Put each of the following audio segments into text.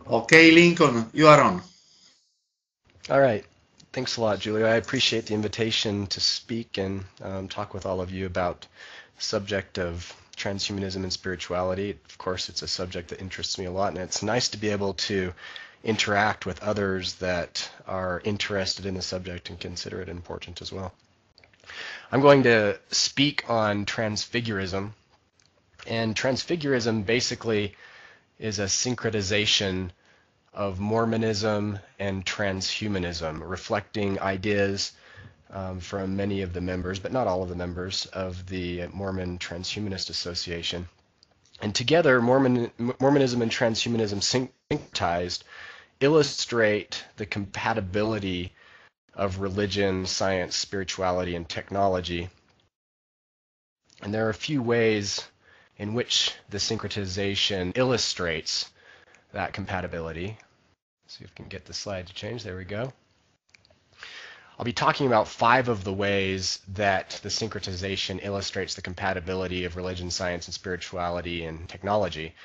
Okay, Lincoln, you are on. All right. Thanks a lot, Julia. I appreciate the invitation to speak and talk with all of you about the subject of transhumanism and spirituality. Of course, it's a subject that interests me a lot, and it's nice to be able to interact with others that are interested in the subject and consider it important as well. I'm going to speak on transfigurism, and transfigurism basically is a syncretization of Mormonism and transhumanism, reflecting ideas from many of the members, but not all of the members, of the Mormon Transhumanist Association. And together, Mormonism and transhumanism syncretized illustrate the compatibility of religion, science, spirituality, and technology. And there are a few ways in which the syncretization illustrates that compatibility. See if we can get the slide to change. There we go. I'll be talking about 5 of the ways that the syncretization illustrates the compatibility of religion, science, and spirituality and technology.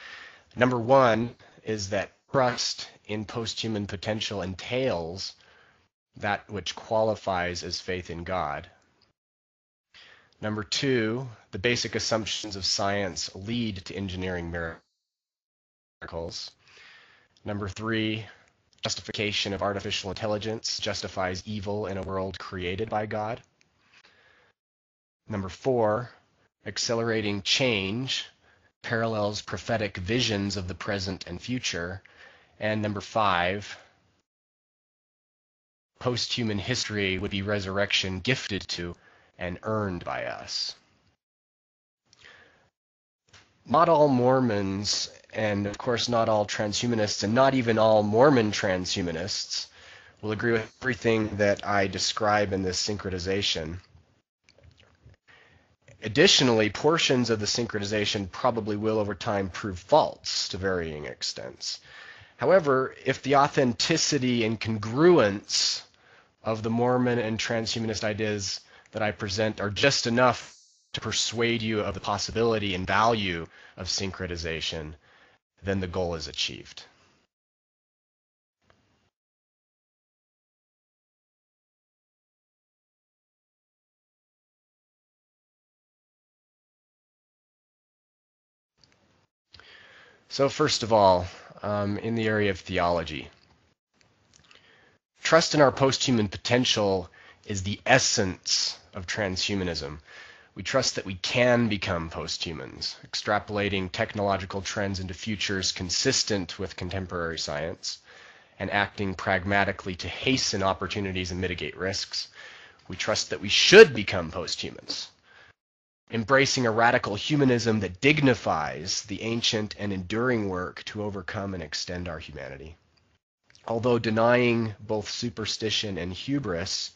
Number 1 is that trust in post-human potential entails that which qualifies as faith in God. Number 2, the basic assumptions of science lead to engineering miracles. Number 3, justification of artificial intelligence justifies evil in a world created by God. Number 4, accelerating change parallels prophetic visions of the present and future. And number 5, post-human history would be resurrection gifted to and earned by us. Not all Mormons, and of course not all transhumanists, and not even all Mormon transhumanists will agree with everything that I describe in this syncretization. Additionally, portions of the syncretization probably will over time prove false to varying extents. However, if the authenticity and congruence of the Mormon and transhumanist ideas that I present are just enough to persuade you of the possibility and value of syncretization, then the goal is achieved. So first of all, in the area of theology, trust in our post-human potential is the essence of transhumanism. We trust that we can become post-humans, extrapolating technological trends into futures consistent with contemporary science, and acting pragmatically to hasten opportunities and mitigate risks. We trust that we should become post-humans, embracing a radical humanism that dignifies the ancient and enduring work to overcome and extend our humanity. Although denying both superstition and hubris,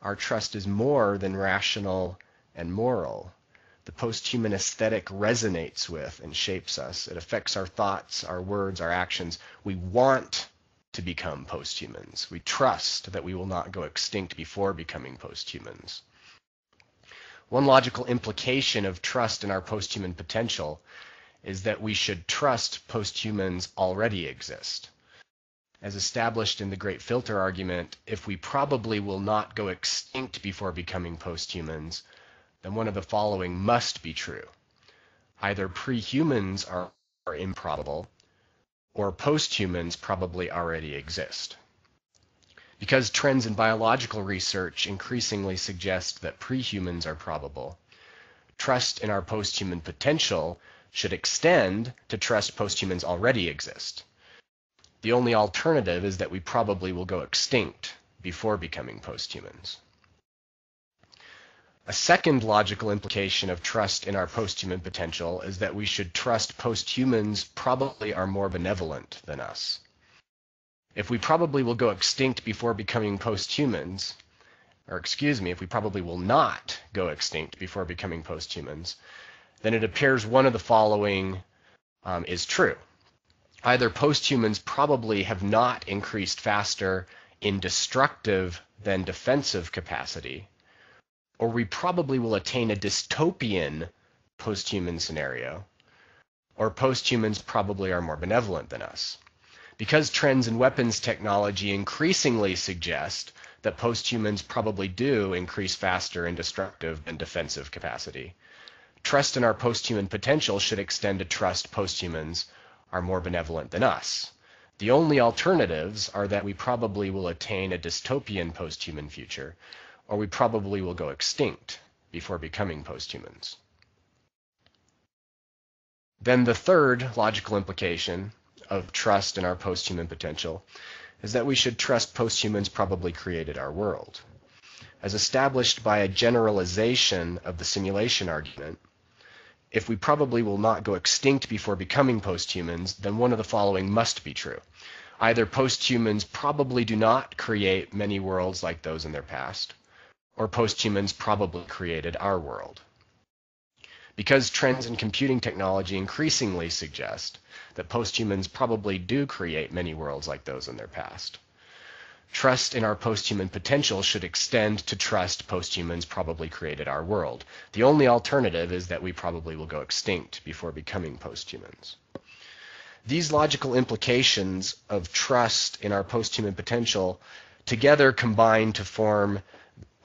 our trust is more than rational and moral. The post-human aesthetic resonates with and shapes us. It affects our thoughts, our words, our actions. We want to become post-humans. We trust that we will not go extinct before becoming post-humans. One logical implication of trust in our post-human potential is that we should trust post-humans already exist. As established in the Great Filter argument, if we probably will not go extinct before becoming post-humans, then one of the following must be true. Either pre-humans are improbable, or post-humans probably already exist. Because trends in biological research increasingly suggest that pre-humans are probable, trust in our post-human potential should extend to trust post-humans already exist. The only alternative is that we probably will go extinct before becoming post-humans. A second logical implication of trust in our post-human potential is that we should trust post-humans probably are more benevolent than us. If we probably will go extinct before becoming post-humans, if we probably will not go extinct before becoming post-humans, then it appears one of the following is true. Either post-humans probably have not increased faster in destructive than defensive capacity, or we probably will attain a dystopian post-human scenario, or post-humans probably are more benevolent than us. Because trends in weapons technology increasingly suggest that posthumans probably do increase faster in destructive and defensive capacity, trust in our posthuman potential should extend to trust posthumans are more benevolent than us. The only alternatives are that we probably will attain a dystopian posthuman future, or we probably will go extinct before becoming posthumans. Then the third logical implication of trust in our posthuman potential is that we should trust posthumans probably created our world. As established by a generalization of the simulation argument, if we probably will not go extinct before becoming posthumans, then one of the following must be true. Either posthumans probably do not create many worlds like those in their past, or posthumans probably created our world. Because trends in computing technology increasingly suggest that posthumans probably do create many worlds like those in their past, trust in our posthuman potential should extend to trust posthumans probably created our world. The only alternative is that we probably will go extinct before becoming posthumans. These logical implications of trust in our posthuman potential together combine to form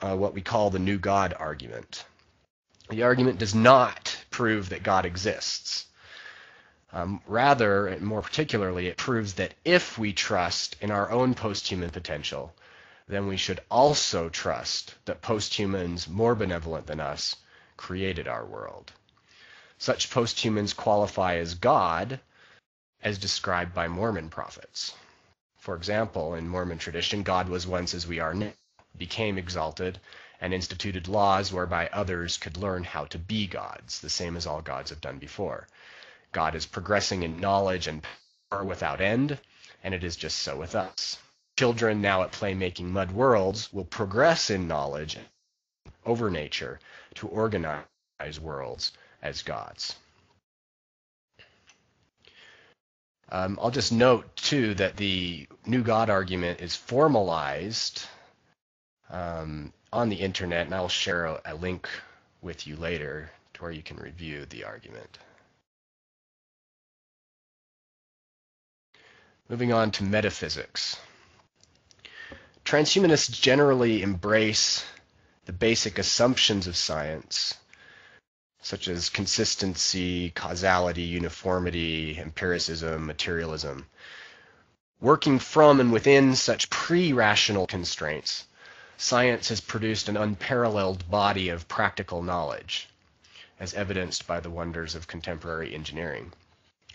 what we call the new God argument. The argument does not prove that God exists. Rather, and more particularly, it proves that if we trust in our own posthuman potential, then we should also trust that posthumans more benevolent than us created our world. Such posthumans qualify as God, as described by Mormon prophets. For example, in Mormon tradition, God was once as we are now, became exalted, and instituted laws whereby others could learn how to be gods, the same as all gods have done before. God is progressing in knowledge and power without end, and it is just so with us. Children now at play making mud worlds will progress in knowledge over nature to organize worlds as gods. I'll just note, too, that the new God argument is formalized on the internet, and I'll share a link with you later to where you can review the argument. Moving on to metaphysics. Transhumanists generally embrace the basic assumptions of science, such as consistency, causality, uniformity, empiricism, materialism. Working from and within such pre-rational constraints, science has produced an unparalleled body of practical knowledge, as evidenced by the wonders of contemporary engineering.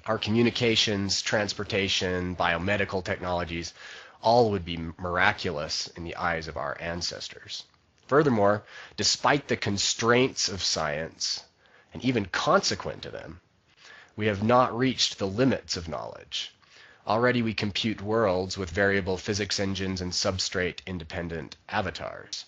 Our communications, transportation, biomedical technologies, all would be miraculous in the eyes of our ancestors. Furthermore, despite the constraints of science, and even consequent to them, we have not reached the limits of knowledge. Already we compute worlds with variable physics engines and substrate-independent avatars,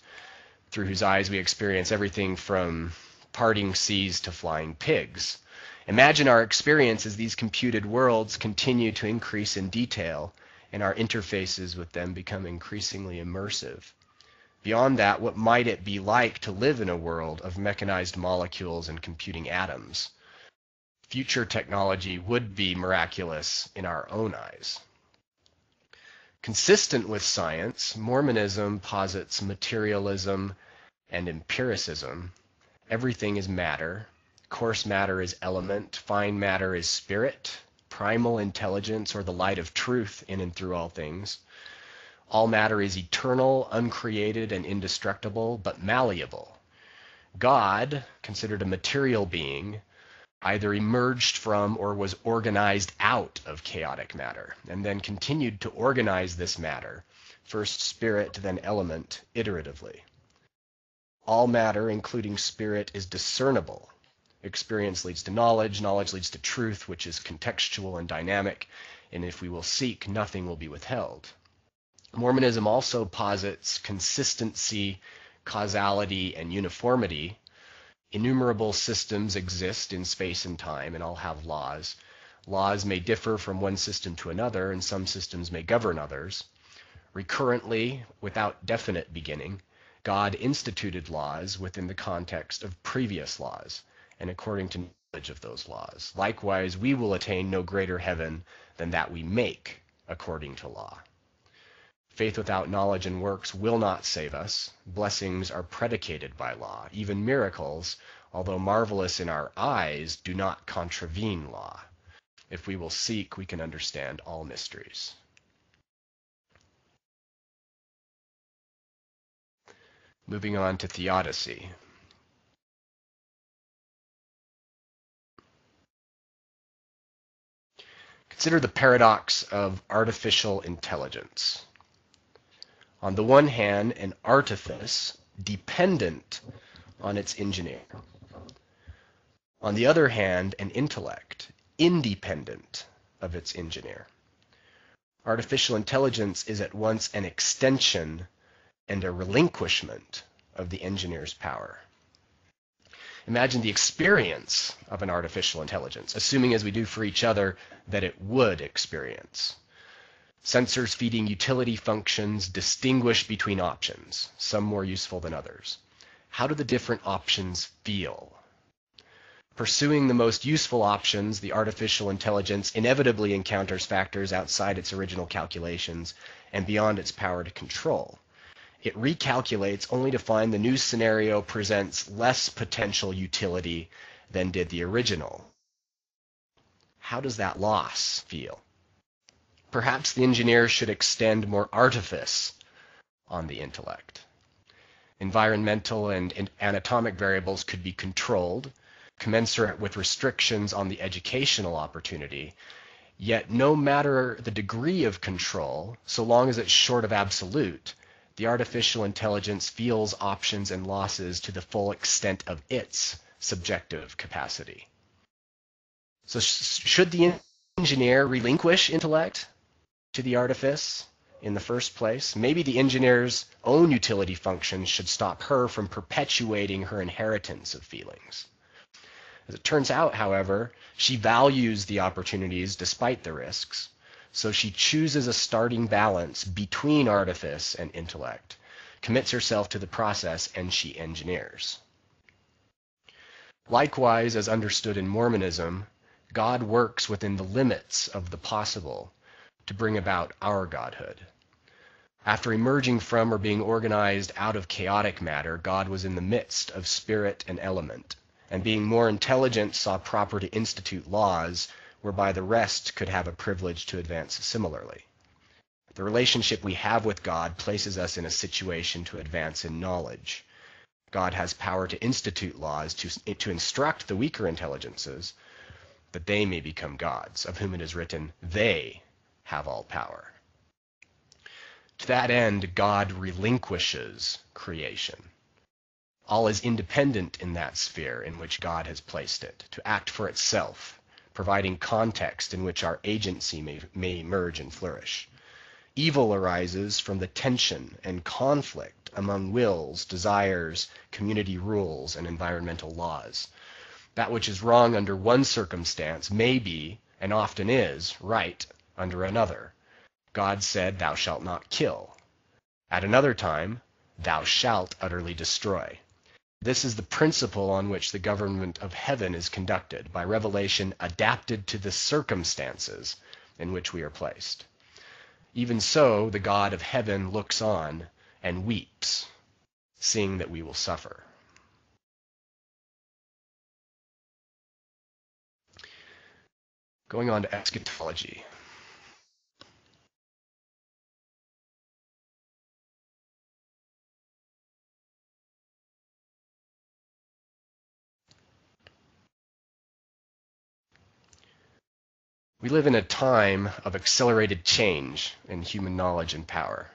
through whose eyes we experience everything from parting seas to flying pigs. Imagine our experience as these computed worlds continue to increase in detail and our interfaces with them become increasingly immersive. Beyond that, what might it be like to live in a world of mechanized molecules and computing atoms? Future technology would be miraculous in our own eyes. Consistent with science, Mormonism posits materialism and empiricism. Everything is matter. Coarse matter is element. Fine matter is spirit, primal intelligence, or the light of truth in and through all things. All matter is eternal, uncreated, and indestructible, but malleable. God, considered a material being, either emerged from or was organized out of chaotic matter, and then continued to organize this matter, first spirit, then element, iteratively. All matter, including spirit, is discernible. Experience leads to knowledge, knowledge leads to truth, which is contextual and dynamic, and if we will seek, nothing will be withheld. Mormonism also posits consistency, causality, and uniformity. Innumerable systems exist in space and time, and all have laws. Laws may differ from one system to another, and some systems may govern others. Recurrently, without definite beginning, God instituted laws within the context of previous laws, and according to knowledge of those laws. Likewise, we will attain no greater heaven than that we make according to law. Faith without knowledge and works will not save us. Blessings are predicated by law. Even miracles, although marvelous in our eyes, do not contravene law. If we will seek, we can understand all mysteries. Moving on to theodicy. Consider the paradox of artificial intelligence. On the one hand, an artifice dependent on its engineer. On the other hand, an intellect independent of its engineer. Artificial intelligence is at once an extension and a relinquishment of the engineer's power. Imagine the experience of an artificial intelligence, assuming as we do for each other that it would experience. Sensors feeding utility functions distinguish between options, some more useful than others. How do the different options feel? Pursuing the most useful options, the artificial intelligence inevitably encounters factors outside its original calculations and beyond its power to control. It recalculates only to find the new scenario presents less potential utility than did the original. How does that loss feel? Perhaps the engineer should extend more artifice on the intellect. Environmental and anatomic variables could be controlled, commensurate with restrictions on the educational opportunity, yet no matter the degree of control, so long as it's short of absolute, the artificial intelligence feels options and losses to the full extent of its subjective capacity. So should the engineer relinquish intellect to the artifice in the first place? Maybe the engineer's own utility functions should stop her from perpetuating her inheritance of feelings. As it turns out, however, she values the opportunities despite the risks, so she chooses a starting balance between artifice and intellect, commits herself to the process, and she engineers. Likewise, as understood in Mormonism, God works within the limits of the possible to bring about our godhood. After emerging from or being organized out of chaotic matter, God was in the midst of spirit and element, and being more intelligent saw proper to institute laws whereby the rest could have a privilege to advance similarly. The relationship we have with God places us in a situation to advance in knowledge. God has power to institute laws to instruct the weaker intelligences, that they may become gods, of whom it is written, they have all power. To that end, God relinquishes creation. All is independent in that sphere in which God has placed it, to act for itself, providing context in which our agency may emerge and flourish. Evil arises from the tension and conflict among wills, desires, community rules, and environmental laws. That which is wrong under one circumstance may be, and often is, right under another. God said, "Thou shalt not kill." At another time, "Thou shalt utterly destroy." This is the principle on which the government of heaven is conducted, by revelation adapted to the circumstances in which we are placed. Even so, the God of heaven looks on and weeps, seeing that we will suffer. Going on to eschatology. We live in a time of accelerated change in human knowledge and power.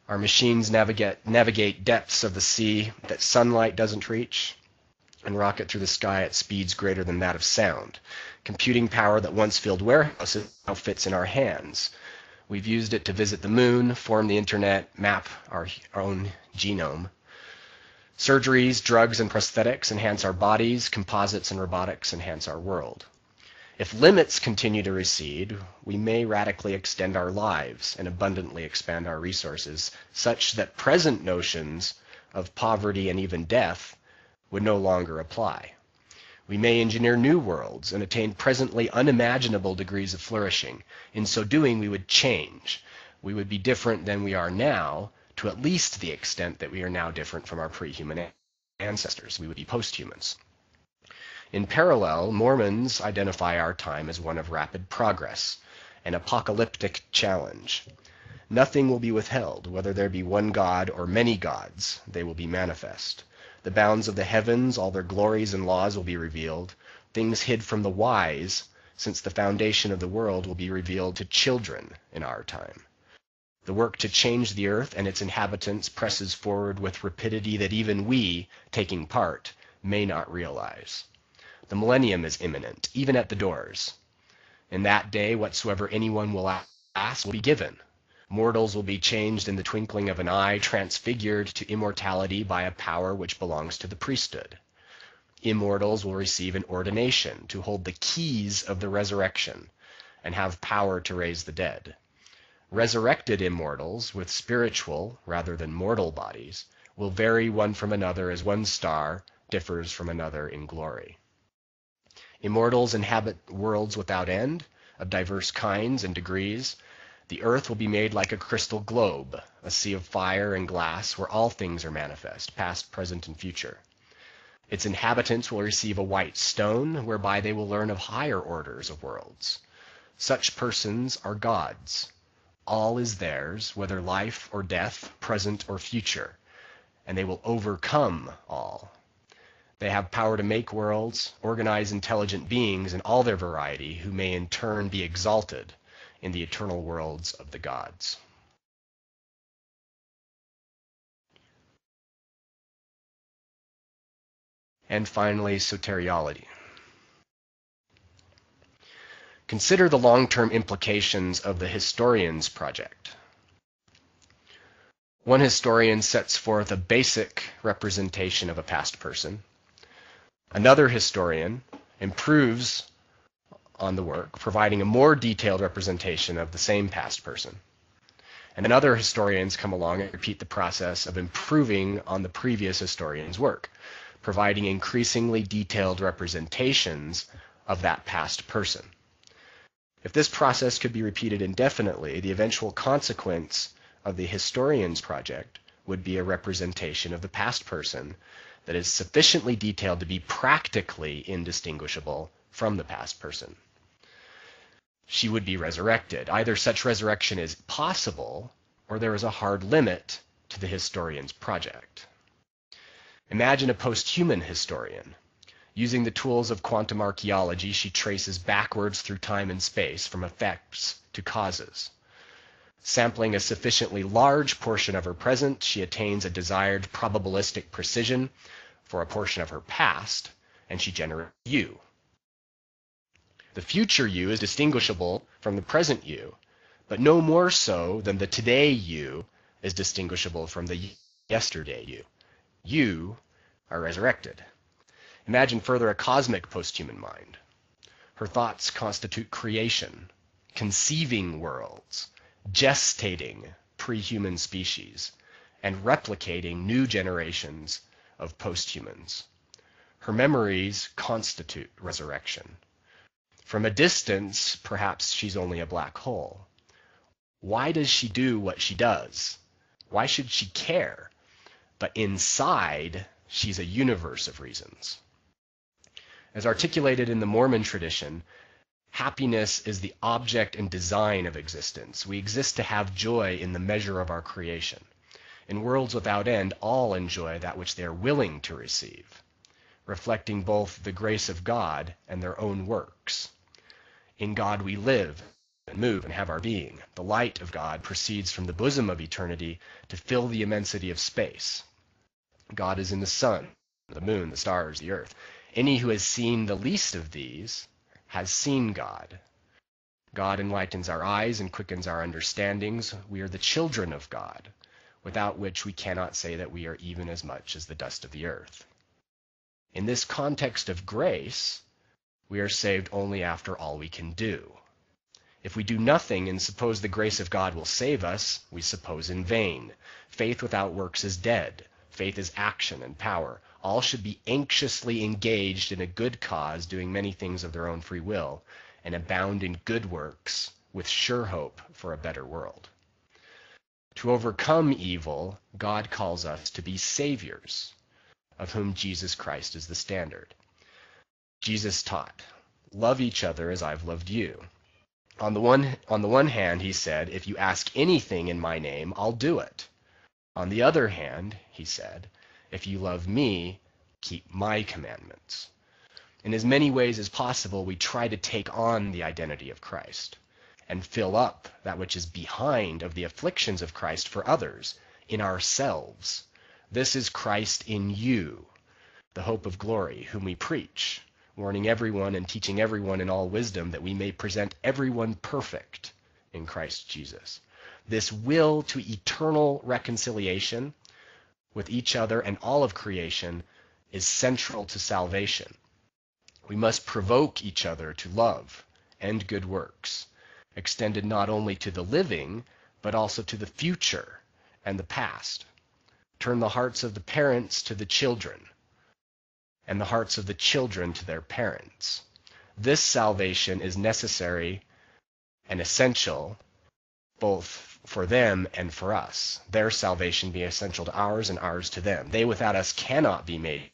Our machines navigate depths of the sea that sunlight doesn't reach, and rocket through the sky at speeds greater than that of sound. Computing power that once filled warehouses now fits in our hands. We've used it to visit the moon, form the internet, map our own genome. Surgeries, drugs, and prosthetics enhance our bodies. Composites and robotics enhance our world. If limits continue to recede, we may radically extend our lives and abundantly expand our resources, such that present notions of poverty and even death would no longer apply. We may engineer new worlds and attain presently unimaginable degrees of flourishing. In so doing, we would change. We would be different than we are now, to at least the extent that we are now different from our pre-human ancestors. We would be post-humans. In parallel, Mormons identify our time as one of rapid progress, an apocalyptic challenge. Nothing will be withheld, whether there be one God or many gods, they will be manifest. The bounds of the heavens, all their glories and laws will be revealed. Things hid from the wise, since the foundation of the world, will be revealed to children in our time. The work to change the earth and its inhabitants presses forward with rapidity that even we, taking part, may not realize. The millennium is imminent, even at the doors. In that day, whatsoever anyone will ask will be given. Mortals will be changed in the twinkling of an eye, transfigured to immortality by a power which belongs to the priesthood. Immortals will receive an ordination to hold the keys of the resurrection and have power to raise the dead. Resurrected immortals, with spiritual rather than mortal bodies, will vary one from another as one star differs from another in glory. Immortals inhabit worlds without end, of diverse kinds and degrees. The earth will be made like a crystal globe, a sea of fire and glass where all things are manifest, past, present, and future. Its inhabitants will receive a white stone, whereby they will learn of higher orders of worlds. Such persons are gods. All is theirs, whether life or death, present or future, and they will overcome all. They have power to make worlds, organize intelligent beings in all their variety, who may in turn be exalted in the eternal worlds of the gods. And finally, soteriology. Consider the long-term implications of the historian's project. One historian sets forth a basic representation of a past person. Another historian improves on the work, providing a more detailed representation of the same past person. And then other historians come along and repeat the process of improving on the previous historian's work, providing increasingly detailed representations of that past person. If this process could be repeated indefinitely, the eventual consequence of the historian's project would be a representation of the past person that is sufficiently detailed to be practically indistinguishable from the past person. She would be resurrected. Either such resurrection is possible, or there is a hard limit to the historian's project. Imagine a post-human historian. Using the tools of quantum archaeology, she traces backwards through time and space, from effects to causes. Sampling a sufficiently large portion of her present, she attains a desired probabilistic precision for a portion of her past, and she generates you. The future you is distinguishable from the present you, but no more so than the today you is distinguishable from the yesterday you. You are resurrected. Imagine further a cosmic post-human mind. Her thoughts constitute creation, conceiving worlds, gestating pre-human species, and replicating new generations of post-humans. Her memories constitute resurrection. From a distance, perhaps she's only a black hole. Why does she do what she does? Why should she care? But inside, she's a universe of reasons. As articulated in the Mormon tradition, happiness is the object and design of existence. We exist to have joy in the measure of our creation. In worlds without end, all enjoy that which they are willing to receive, reflecting both the grace of God and their own works. In God we live and move and have our being. The light of God proceeds from the bosom of eternity to fill the immensity of space. God is in the sun, the moon, the stars, the earth. Any who has seen the least of these has seen God. God enlightens our eyes and quickens our understandings. We are the children of God, without which we cannot say that we are even as much as the dust of the earth. In this context of grace, we are saved only after all we can do. If we do nothing and suppose the grace of God will save us, we suppose in vain. Faith without works is dead. Faith is action and power. All should be anxiously engaged in a good cause, doing many things of their own free will, and abound in good works, with sure hope for a better world. To overcome evil, God calls us to be saviors, of whom Jesus Christ is the standard. Jesus taught, "Love each other as I've loved you." On the one hand, he said, "If you ask anything in my name, I'll do it." On the other hand, he said, "If you love me, keep my commandments." In as many ways as possible, we try to take on the identity of Christ and fill up that which is behind of the afflictions of Christ for others in ourselves. This is Christ in you, the hope of glory, whom we preach, warning everyone and teaching everyone in all wisdom, that we may present everyone perfect in Christ Jesus. This will to eternal reconciliation with each other and all of creation is central to salvation. We must provoke each other to love and good works, extended not only to the living, but also to the future and the past. Turn the hearts of the parents to the children, and the hearts of the children to their parents. This salvation is necessary and essential both for them and for us. Their salvation being essential to ours and ours to them. They without us cannot be made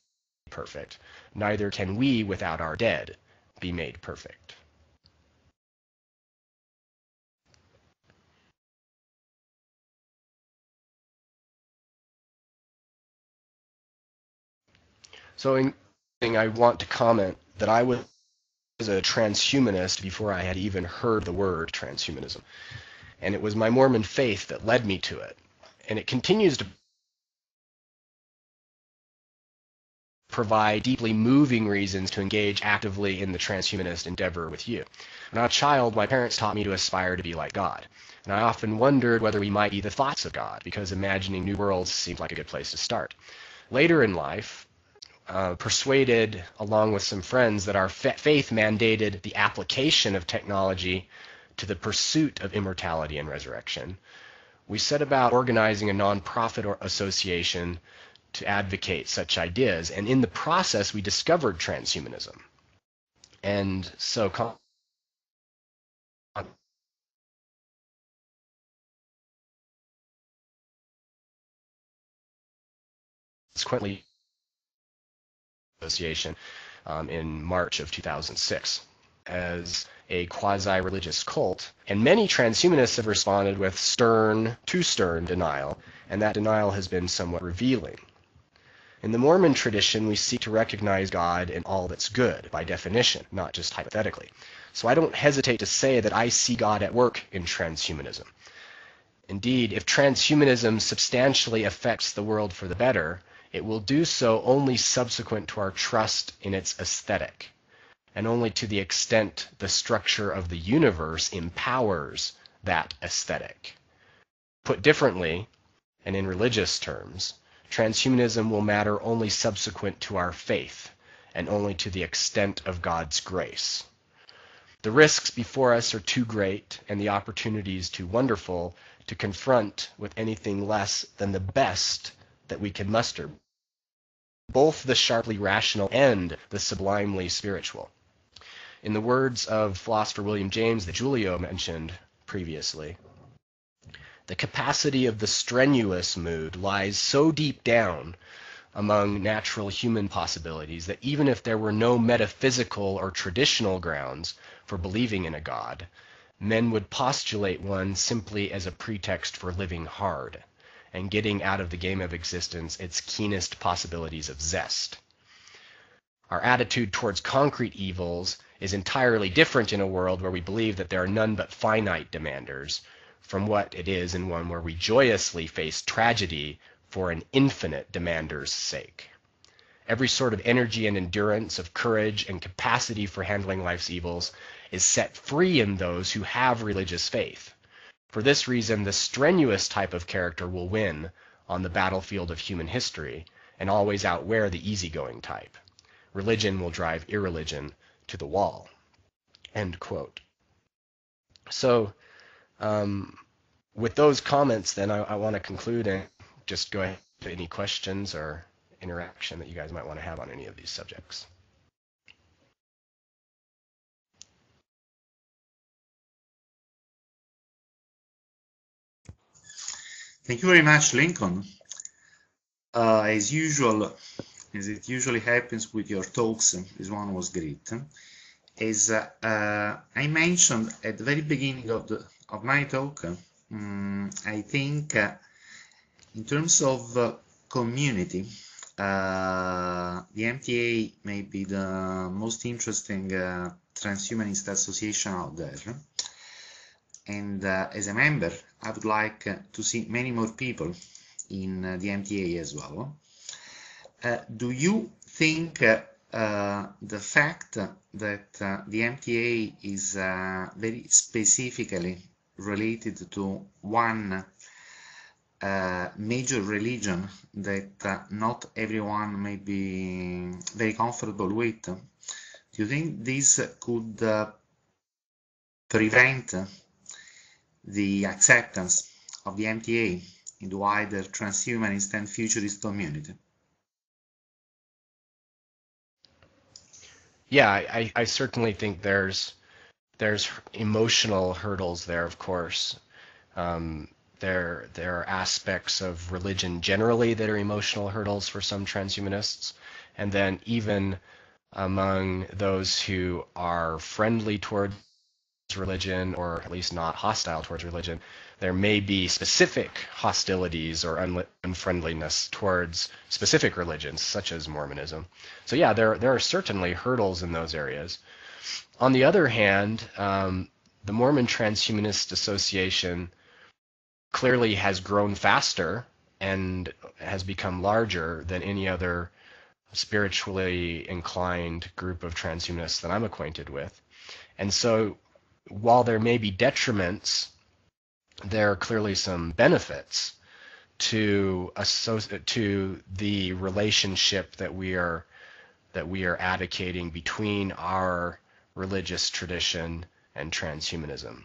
perfect. Neither can we without our dead be made perfect. So I want to comment that I was a transhumanist before I had even heard the word transhumanism. And it was my Mormon faith that led me to it. And it continues to provide deeply moving reasons to engage actively in the transhumanist endeavor with you. When I was a child, my parents taught me to aspire to be like God. And I often wondered whether we might be the thoughts of God, because imagining new worlds seemed like a good place to start. Later in life, persuaded, along with some friends, that our faith mandated the application of technology to the pursuit of immortality and resurrection, we set about organizing a nonprofit or association to advocate such ideas. And in the process, we discovered transhumanism. And so consequently, association in March of 2006 as a quasi-religious cult. And many transhumanists have responded with too stern denial, and that denial has been somewhat revealing. In the Mormon tradition, we seek to recognize God in all that's good, by definition, not just hypothetically. So I don't hesitate to say that I see God at work in transhumanism. Indeed, if transhumanism substantially affects the world for the better, it will do so only subsequent to our trust in its aesthetic, and only to the extent the structure of the universe empowers that aesthetic. Put differently, and in religious terms, transhumanism will matter only subsequent to our faith, and only to the extent of God's grace. The risks before us are too great, and the opportunities too wonderful, to confront with anything less than the best that we can muster, both the sharply rational and the sublimely spiritual. In the words of philosopher William James that Julio mentioned previously, the capacity of the strenuous mood lies so deep down among natural human possibilities that even if there were no metaphysical or traditional grounds for believing in a God, men would postulate one simply as a pretext for living hard and getting out of the game of existence its keenest possibilities of zest. Our attitude towards concrete evils is entirely different in a world where we believe that there are none but finite demanders, from what it is in one where we joyously face tragedy for an infinite demander's sake. Every sort of energy and endurance, of courage and capacity for handling life's evils is set free in those who have religious faith. For this reason, the strenuous type of character will win on the battlefield of human history and always outwear the easygoing type. Religion will drive irreligion to the wall. End quote. So, with those comments, then I want to conclude and just go ahead any questions or interaction that you guys might want to have on any of these subjects. Thank you very much, Lincoln. As usual, as it usually happens with your talks, this one was great. As I mentioned at the very beginning of my talk, I think in terms of community, the MTA may be the most interesting transhumanist association out there. And as a member, I would like to see many more people in the MTA as well. Do you think the fact that the MTA is very specifically related to one major religion that not everyone may be very comfortable with, do you think this could prevent the acceptance of the MTA in the wider transhumanist and futurist community? Yeah, I certainly think there's emotional hurdles there, of course. There are aspects of religion generally that are emotional hurdles for some transhumanists, and then even among those who are friendly towards religion, or at least not hostile towards religion, there may be specific hostilities or unfriendliness towards specific religions, such as Mormonism. So yeah, there are certainly hurdles in those areas. On the other hand, the Mormon Transhumanist Association clearly has grown faster and has become larger than any other spiritually inclined group of transhumanists that I'm acquainted with. And so while there may be detriments, there are clearly some benefits to the relationship that we are advocating between our religious tradition and transhumanism.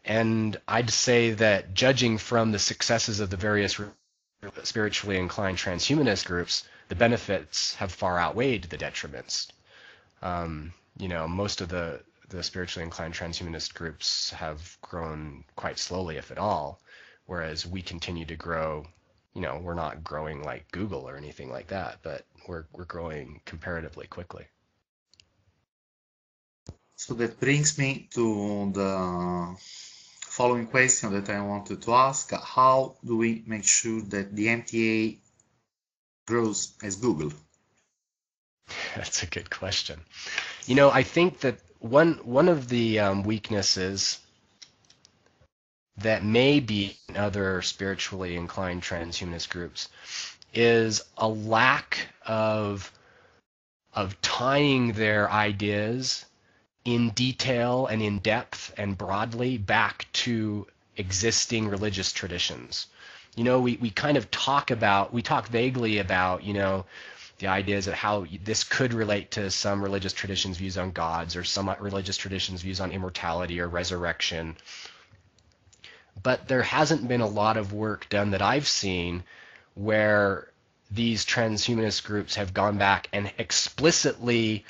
And I'd say that judging from the successes of the various spiritually inclined transhumanist groups, the benefits have far outweighed the detriments. Most of the spiritually inclined transhumanist groups have grown quite slowly, if at all, whereas we continue to grow. We're not growing like Google or anything like that, but we're growing comparatively quickly. So that brings me to the following question that I wanted to ask. How do we make sure that the MTA grows as Google? That's a good question. I think that one of the weaknesses that may be in other spiritually inclined transhumanist groups is a lack of tying their ideas in detail and in depth and broadly back to existing religious traditions. We kind of talk vaguely about, the ideas of how this could relate to some religious traditions' views on gods, or some religious traditions' views on immortality or resurrection. But there hasn't been a lot of work done that I've seen where these transhumanist groups have gone back and explicitly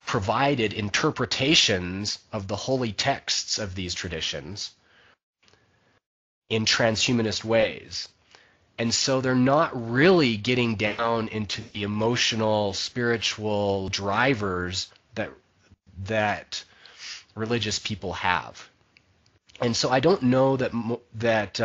provided interpretations of the holy texts of these traditions in transhumanist ways. And so they're not really getting down into the emotional, spiritual drivers that religious people have. And so I don't know that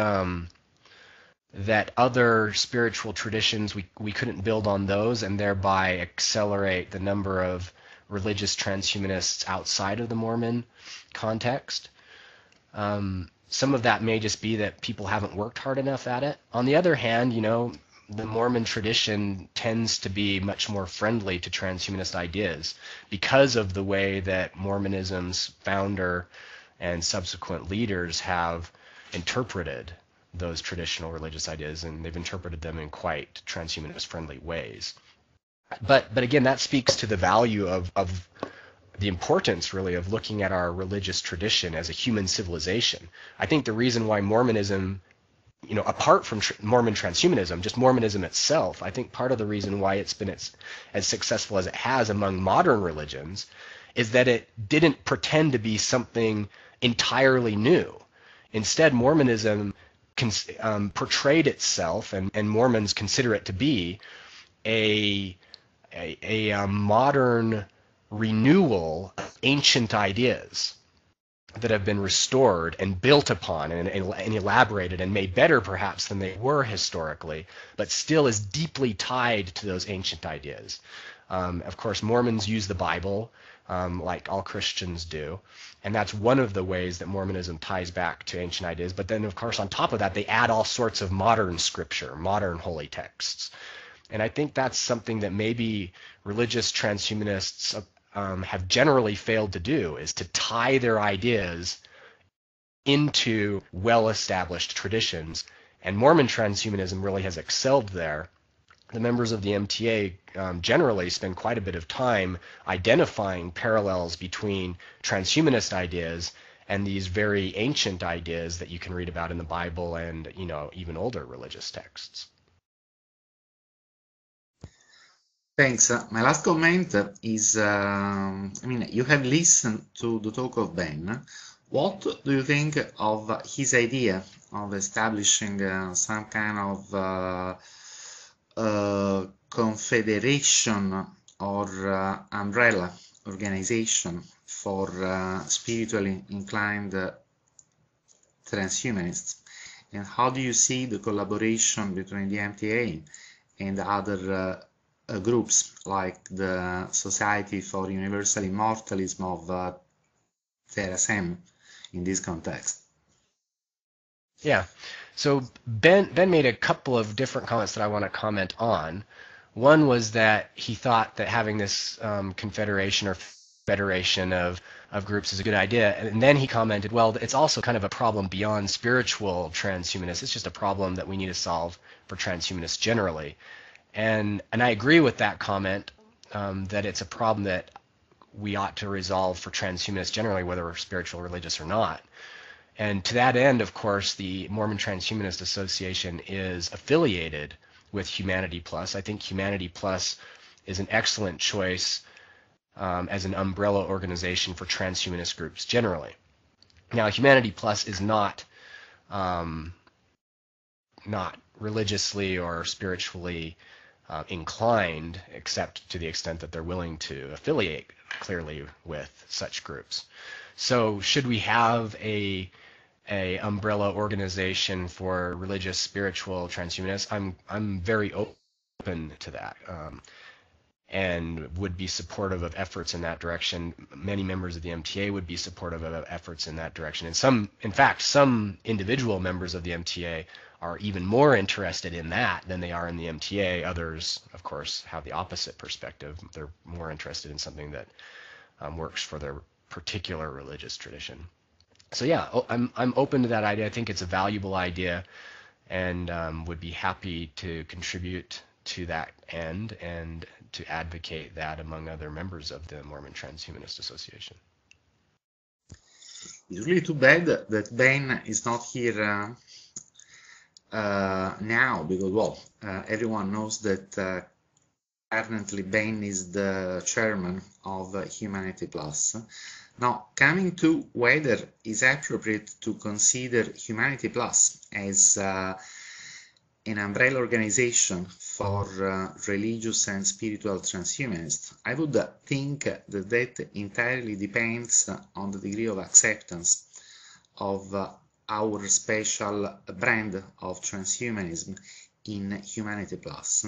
other spiritual traditions, we couldn't build on those and thereby accelerate the number of religious transhumanists outside of the Mormon context. Some of that may just be that people haven't worked hard enough at it. On the other hand, the Mormon tradition tends to be much more friendly to transhumanist ideas because of the way that Mormonism's founder and subsequent leaders have interpreted those traditional religious ideas, and they've interpreted them in quite transhumanist friendly ways. But again, that speaks to the value of the importance, really, of looking at our religious tradition as a human civilization. I think the reason why Mormonism apart from Mormon transhumanism, just Mormonism itself, I think part of the reason why it's been as successful as it has among modern religions is that it didn't pretend to be something entirely new. Instead, Mormonism portrayed itself, and Mormons consider it to be a modern renewal of ancient ideas that have been restored and built upon and elaborated and made better perhaps than they were historically, but still is deeply tied to those ancient ideas. Of course, Mormons use the Bible like all Christians do, and that's one of the ways that Mormonism ties back to ancient ideas. But then, of course, on top of that, they add all sorts of modern scripture, modern holy texts. And I think that's something that maybe religious transhumanists have generally failed to do, is to tie their ideas into well-established traditions. And Mormon transhumanism really has excelled there. The members of the MTA generally spend quite a bit of time identifying parallels between transhumanist ideas and these very ancient ideas that you can read about in the Bible and even older religious texts. Thanks. My last comment is, you have listened to the talk of Ben. What do you think of his idea of establishing some kind of confederation or umbrella organization for spiritually inclined transhumanists? And how do you see the collaboration between the MTA and other groups like the Society for Universal Immortalism of Terasem in this context? Yeah, so Ben made a couple of different comments that I want to comment on. One was that he thought that having this confederation or federation of groups is a good idea, and then he commented, well, it's also kind of a problem beyond spiritual transhumanists. It's just a problem that we need to solve for transhumanists generally. And I agree with that comment, that it's a problem that we ought to resolve for transhumanists generally, whether we're spiritual, religious, or not. And to that end, of course, the Mormon Transhumanist Association is affiliated with Humanity Plus. I think Humanity Plus is an excellent choice as an umbrella organization for transhumanist groups generally. Now, Humanity Plus is not religiously or spiritually inclined, except to the extent that they're willing to affiliate clearly with such groups. So should we have a umbrella organization for religious, spiritual transhumanists? I'm very open to that, and would be supportive of efforts in that direction. Many members of the MTA would be supportive of efforts in that direction, and in fact, some individual members of the MTA are even more interested in that than they are in the MTA. Others, of course, have the opposite perspective. They're more interested in something that works for their particular religious tradition. So yeah, I'm open to that idea. I think it's a valuable idea, and would be happy to contribute to that end and to advocate that among other members of the Mormon Transhumanist Association. It's really too bad that Ben is not here now, because everyone knows that currently Ben is the chairman of Humanity Plus. Now, coming to whether it's appropriate to consider Humanity Plus as an umbrella organization for religious and spiritual transhumanists, I would think that entirely depends on the degree of acceptance of our special brand of transhumanism in Humanity Plus.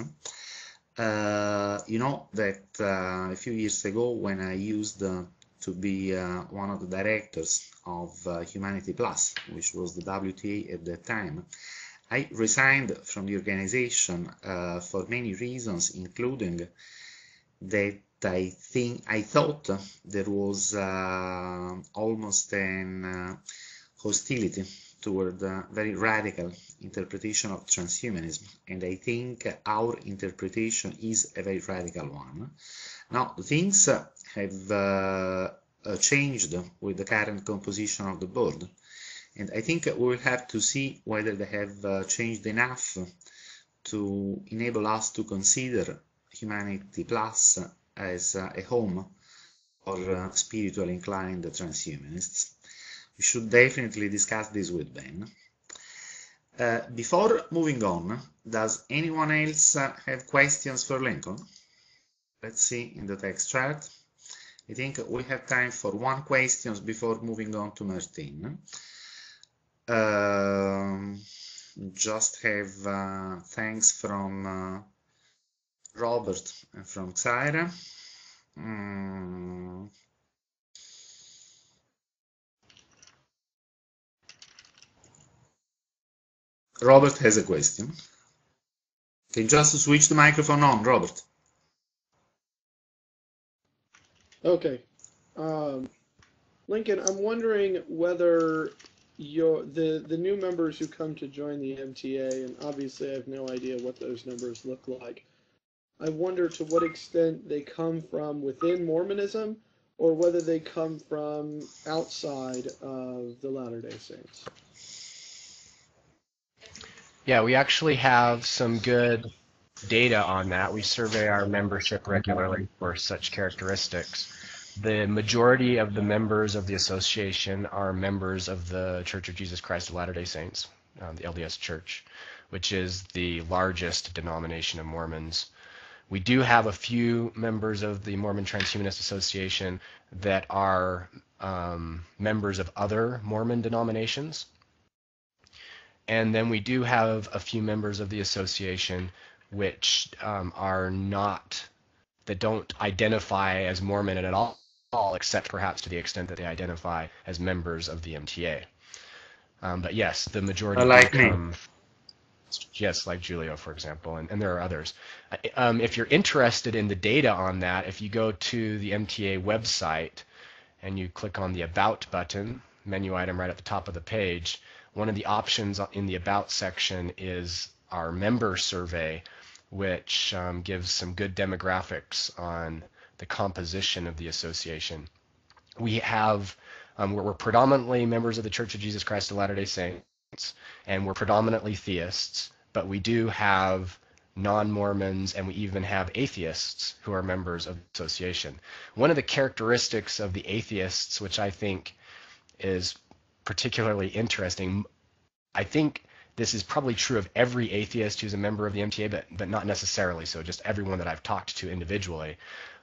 You know that a few years ago, when I used to be one of the directors of Humanity Plus, which was the WTA at that time, I resigned from the organization for many reasons, including that I thought there was almost an hostility toward very radical interpretation of transhumanism, and I think our interpretation is a very radical one. Now, things have changed with the current composition of the board, And I think we will have to see whether they have changed enough to enable us to consider Humanity Plus as a home for spiritually inclined transhumanists. We should definitely discuss this with Ben. Before moving on, does anyone else have questions for Lincoln? Let's see in the text chat. I think we have time for one question before moving on to Martine. Just have thanks from Robert and from Xaira. Robert has a question. Can you just switch the microphone on, Robert? Okay. Lincoln, I'm wondering whether the new members who come to join the MTA, and obviously I have no idea what those numbers look like, I wonder to what extent they come from within Mormonism or whether they come from outside of the Latter-day Saints. Yeah, we actually have some good data on that. We survey our membership regularly for such characteristics. The majority of the members of the association are members of the Church of Jesus Christ of Latter-day Saints, the LDS Church, which is the largest denomination of Mormons. We do have a few members of the Mormon Transhumanist Association that are members of other Mormon denominations. And then we do have a few members of the association which are not, that don't identify as Mormon at all, except perhaps to the extent that they identify as members of the MTA. But yes, the majority like do come. Me. Yes, like Julio, for example, and there are others. If you're interested in the data on that, if you go to the MTA website and you click on the About button, menu item right at the top of the page, one of the options in the About section is our member survey, which gives some good demographics on the composition of the association. We have, we're predominantly members of the Church of Jesus Christ of Latter-day Saints, and we're predominantly theists, but we do have non-Mormons, and we even have atheists who are members of the association. One of the characteristics of the atheists, which I think is particularly interesting, I think this is probably true of every atheist who's a member of the MTA, but not necessarily so. Just everyone that I've talked to individually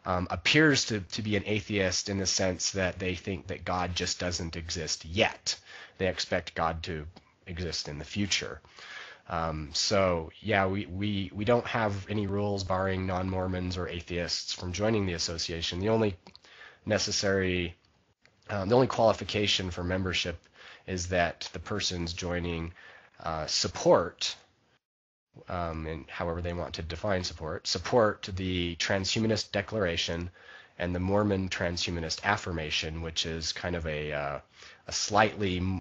appears to be an atheist in the sense that they think that God just doesn't exist yet. They expect God to exist in the future. So yeah, we don't have any rules barring non-Mormons or atheists from joining the association. The only qualification for membership is that the persons joining support, and however they want to define support the Transhumanist Declaration and the Mormon Transhumanist Affirmation, which is kind of a slightly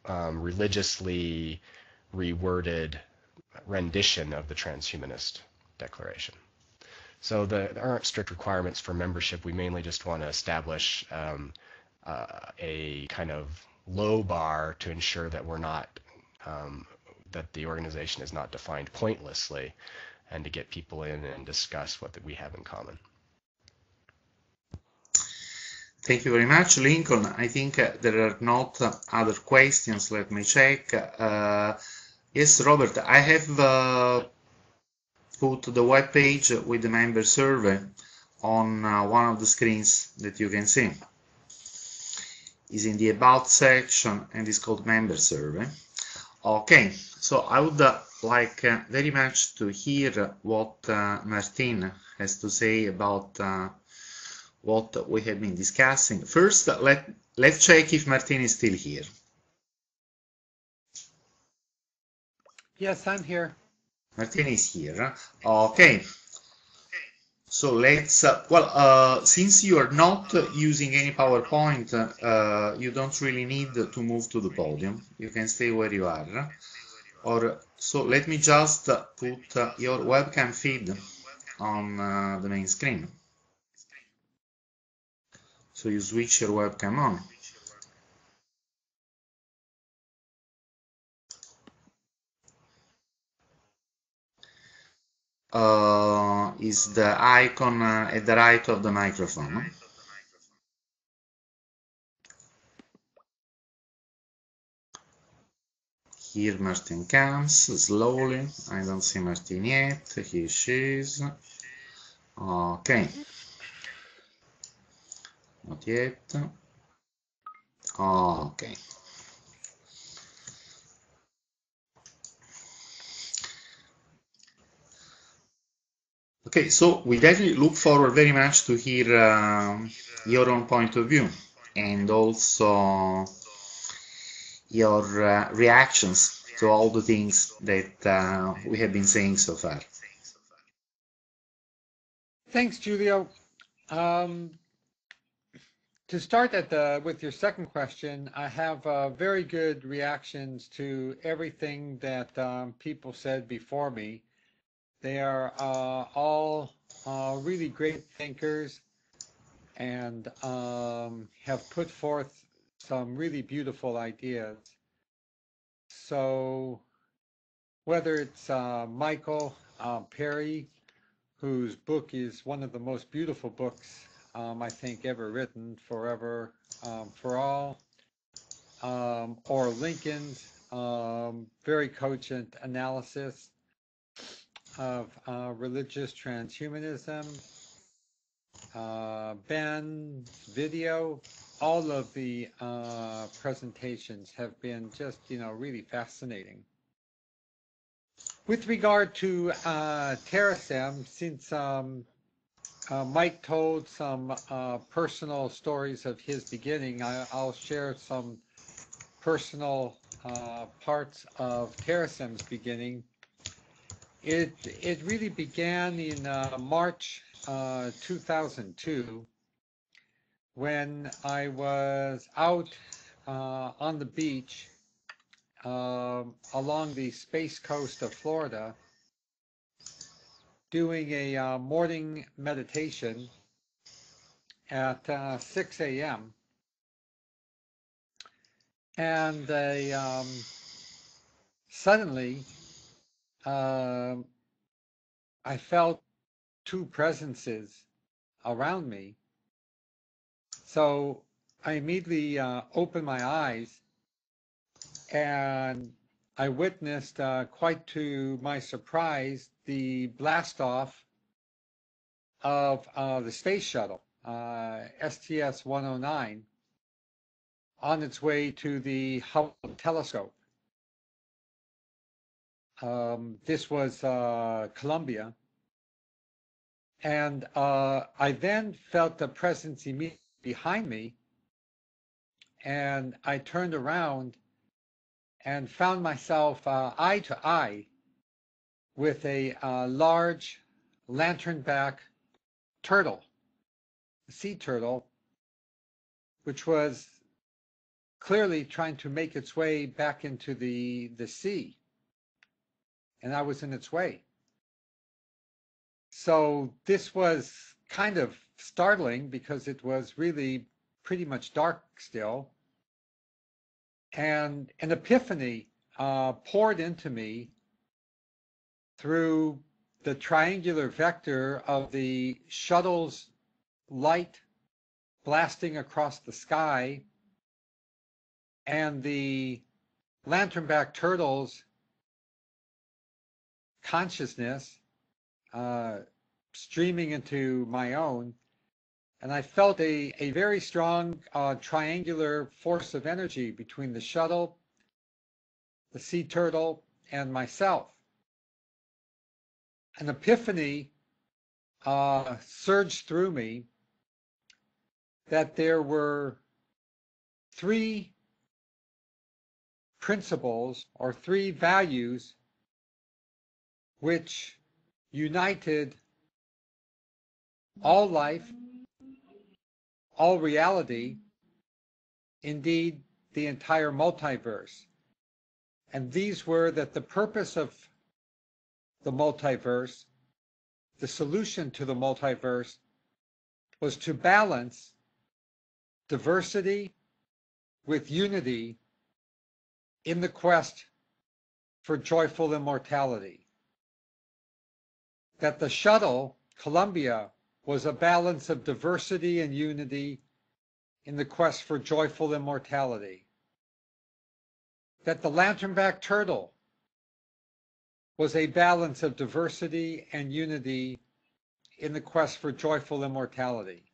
religiously reworded rendition of the Transhumanist Declaration. So there aren't strict requirements for membership. We mainly just want to establish a kind of low bar to ensure that we're not that the organization is not defined pointlessly, and to get people in and discuss what we have in common. Thank you very much, Lincoln. I think there are not other questions. Let me check. Yes, Robert, I have put the web page with the member survey on one of the screens that you can see. Is in the About section and is called Member Survey. Okay, so I would like very much to hear what Martine has to say about what we have been discussing. First, let's check if Martine is still here. Yes, I'm here. Martine is here. Okay. So let's, since you are not using any PowerPoint, you don't really need to move to the podium. You can stay where you are. So let me just put your webcam feed on the main screen. So you switch your webcam on. is the icon at the right of the microphone. Here Martine comes slowly. I don't see Martine yet. Here she is. Okay. Not yet. Okay. Okay, so we definitely look forward very much to hear your own point of view and also your reactions to all the things that we have been saying so far. Thanks, Giulio. To start with your second question, I have very good reactions to everything that people said before me. They are all really great thinkers and have put forth some really beautiful ideas. So whether it's Michael Perry, whose book is one of the most beautiful books I think ever written, Forever for All, or Lincoln's very cogent analysis of religious transhumanism, Ben's video. All of the presentations have been just, really fascinating. With regard to Terasem, since Mike told some personal stories of his beginning, I'll share some personal parts of Terasem's beginning. It really began in March 2002 when I was out on the beach along the Space Coast of Florida doing a morning meditation at 6 a.m. and suddenly I felt two presences around me. So I immediately opened my eyes and I witnessed, quite to my surprise, the blast off of the space shuttle, STS-109, on its way to the Hubble telescope. This was Columbia. And I then felt the presence immediately behind me, and I turned around and found myself eye to eye with a large lantern-back turtle, a sea turtle, which was clearly trying to make its way back into the sea, and I was in its way. So this was kind of startling because it was really pretty much dark still. And an epiphany poured into me through the triangular vector of the shuttle's light blasting across the sky and the lantern-back turtle's consciousness streaming into my own. And I felt a very strong triangular force of energy between the shuttle, the sea turtle, and myself. An epiphany surged through me that there were three principles or three values which united all life, all reality, indeed the entire multiverse. And these were that the purpose of the multiverse, the solution to the multiverse, was to balance diversity with unity in the quest for joyful immortality. that the shuttle, Columbia, was a balance of diversity and unity in the quest for joyful immortality. That the lanternback turtle was a balance of diversity and unity in the quest for joyful immortality.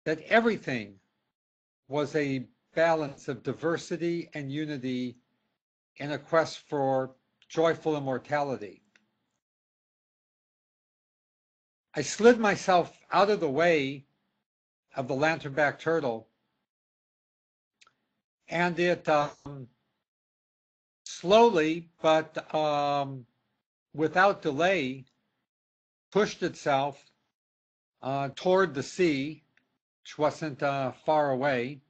That everything was a balance of diversity and unity in a quest for joyful immortality. I slid myself out of the way of the lanternback turtle, and it slowly but without delay pushed itself toward the sea, which wasn't far away.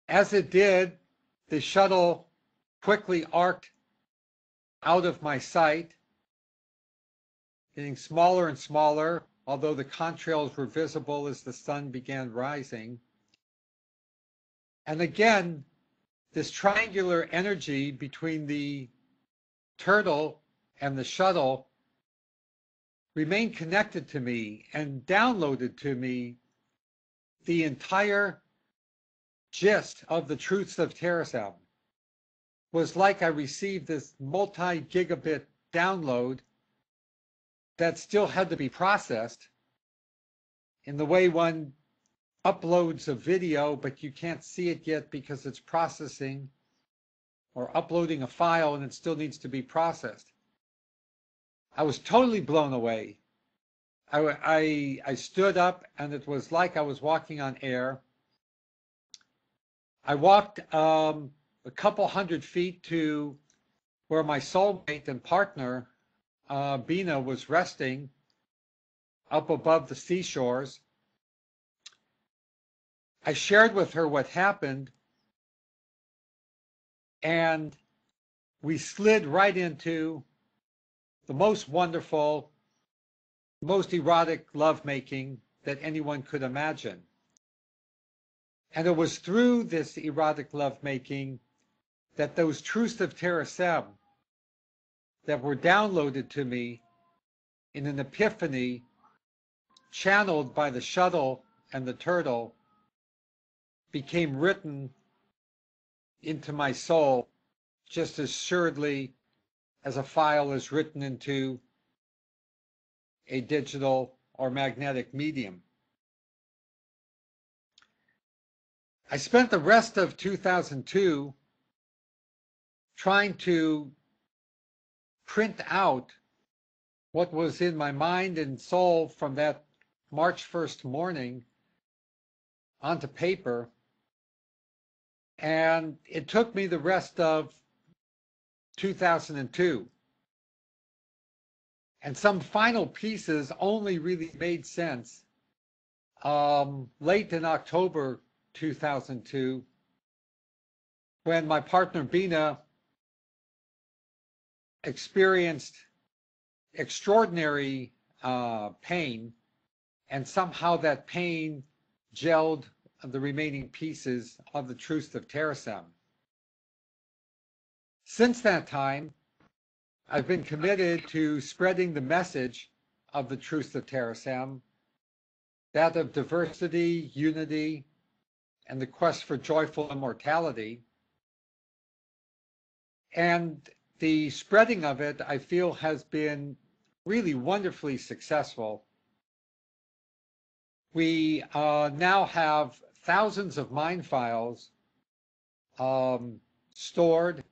As it did, the shuttle quickly arced out of my sight, getting smaller and smaller, although the contrails were visible as the sun began rising. And again, this triangular energy between the turtle and the shuttle remained connected to me and downloaded to me the entire gist of the truths of Terasem. Was like I received this multi-gigabit download that still had to be processed in the way one uploads a video, but you can't see it yet because it's processing, or uploading a file and it still needs to be processed. I was totally blown away. I stood up and it was like I was walking on air. I walked a couple hundred feet to where my soulmate and partner, Bina, was resting up above the seashores. I shared with her what happened, and we slid right into the most wonderful, most erotic lovemaking that anyone could imagine. And it was through this erotic lovemaking that those truths of Terasem that were downloaded to me in an epiphany channeled by the shuttle and the turtle became written into my soul just as assuredly as a file is written into a digital or magnetic medium. I spent the rest of 2002 trying to print out what was in my mind and soul from that March 1st morning onto paper. And it took me the rest of 2002. And some final pieces only really made sense late in October 2002, when my partner Bina experienced extraordinary pain, and somehow that pain gelled the remaining pieces of the truth of Terasem. Since that time, I've been committed to spreading the message of the truth of Terasem, that of diversity, unity, and the quest for joyful immortality. And the spreading of it, I feel, has been really wonderfully successful. We now have thousands of mind files stored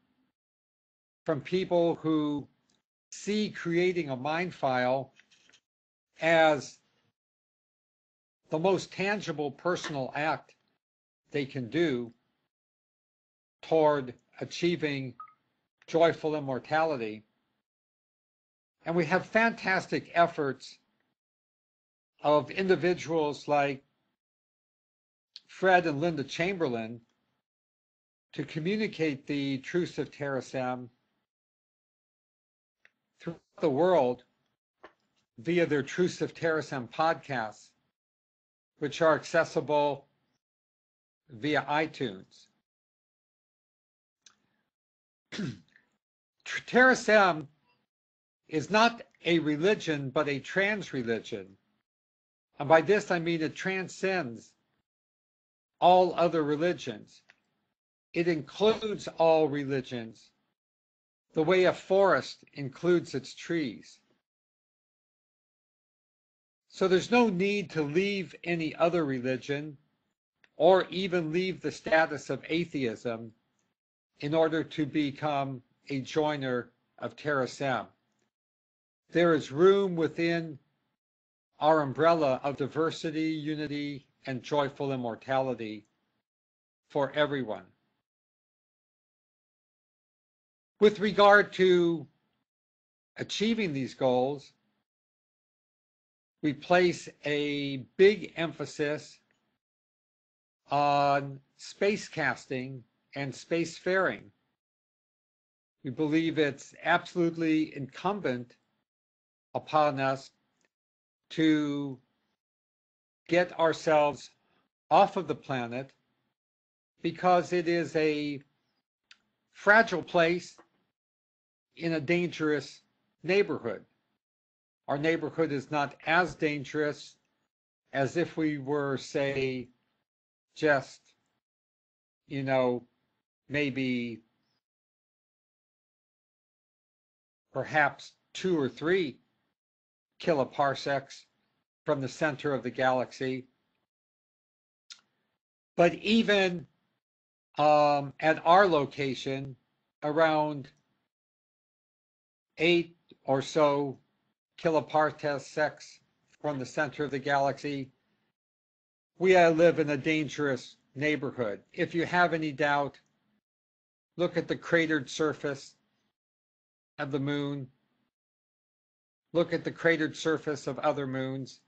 from people who see creating a mind file as the most tangible personal act they can do toward achieving joyful immortality. And we have fantastic efforts of individuals like Fred and Linda Chamberlain to communicate the truths of Terasem throughout the world via their Truths of Terasem podcasts, which are accessible via iTunes. TerraSem is not a religion, but a trans-religion. And by this I mean it transcends all other religions. It includes all religions, the way a forest includes its trees. So there's no need to leave any other religion or even leave the status of atheism in order to become a joiner of TerraSem. There is room within our umbrella of diversity, unity, and joyful immortality for everyone. With regard to achieving these goals, we place a big emphasis on space casting and spacefaring. We believe it's absolutely incumbent upon us to get ourselves off of the planet because it is a fragile place in a dangerous neighborhood. Our neighborhood is not as dangerous as if we were, say, just, maybe perhaps 2 or 3 kiloparsecs from the center of the galaxy. But even at our location, around 8 or so kiloparsecs from the center of the galaxy, we live in a dangerous neighborhood. If you have any doubt, look at the cratered surface of the moon. Look at the cratered surface of other moons.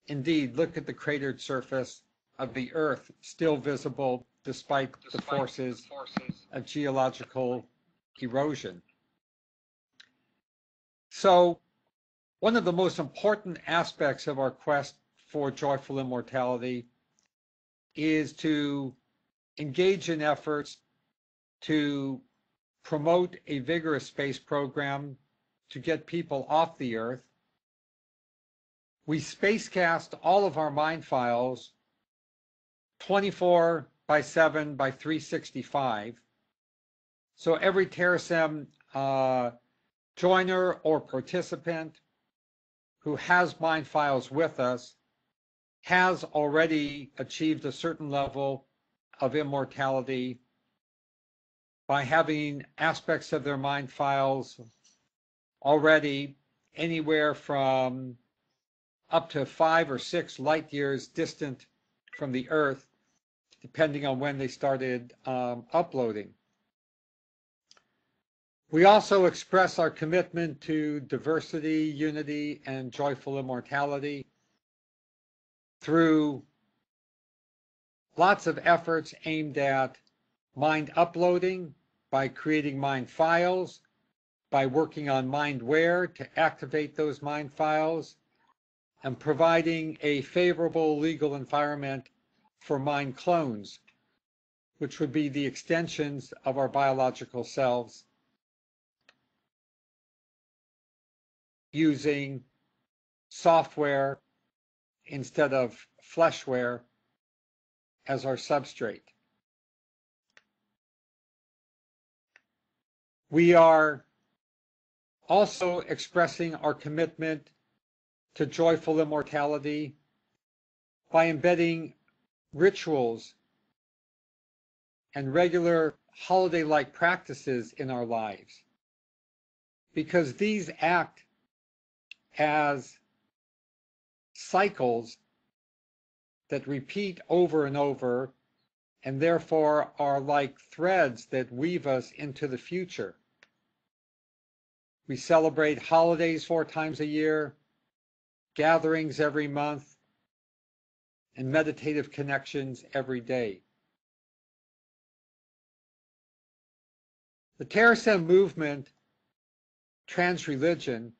Indeed, look at the cratered surface of the Earth, still visible despite the forces of geological erosion. So, one of the most important aspects of our quest for joyful immortality is to engage in efforts to promote a vigorous space program to get people off the Earth. We spacecast all of our mind files 24/7 by 365. So every TerraSem joiner or participant who has mind files with us has already achieved a certain level of immortality by having aspects of their mind files already anywhere from up to 5 or 6 light years distant from the Earth, depending on when they started uploading. We also express our commitment to diversity, unity, and joyful immortality through lots of efforts aimed at mind uploading, by creating mind files, by working on mindware to activate those mind files, and providing a favorable legal environment for mind clones, which would be the extensions of our biological selves, using software instead of fleshware as our substrate. We are also expressing our commitment to joyful immortality by embedding rituals and regular holiday-like practices in our lives, because these act as cycles that repeat over and over, and therefore are like threads that weave us into the future. We celebrate holidays 4 times a year, gatherings every month, and meditative connections every day. The TerraSem movement, trans-religion,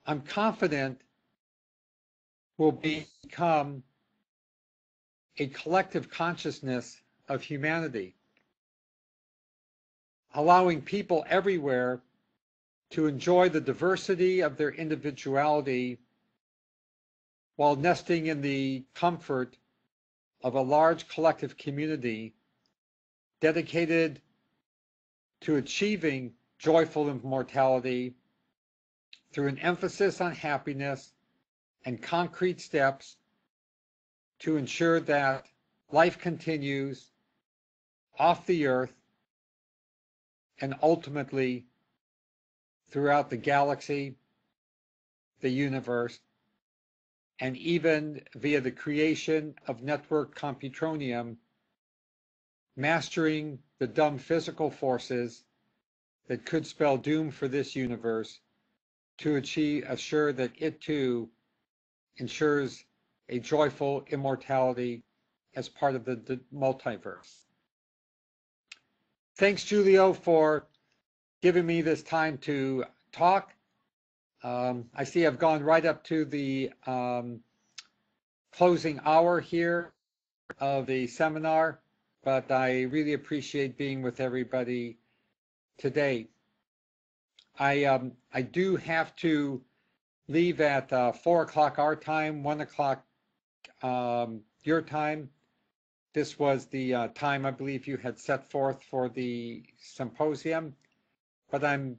I'm confident will become a collective consciousness of humanity. allowing people everywhere to enjoy the diversity of their individuality while nesting in the comfort of a large collective community dedicated to achieving joyful immortality through an emphasis on happiness and concrete steps to ensure that life continues off the earth and ultimately throughout the galaxy, the universe, and even via the creation of network computronium, mastering the dumb physical forces that could spell doom for this universe to assure that it too ensures a joyful immortality as part of the multiverse. Thanks, Julio, for giving me this time to talk. I see I've gone right up to the closing hour here of the seminar, but I really appreciate being with everybody today. I do have to leave at 4 o'clock our time, 1 o'clock your time. This was the time I believe you had set forth for the symposium, but I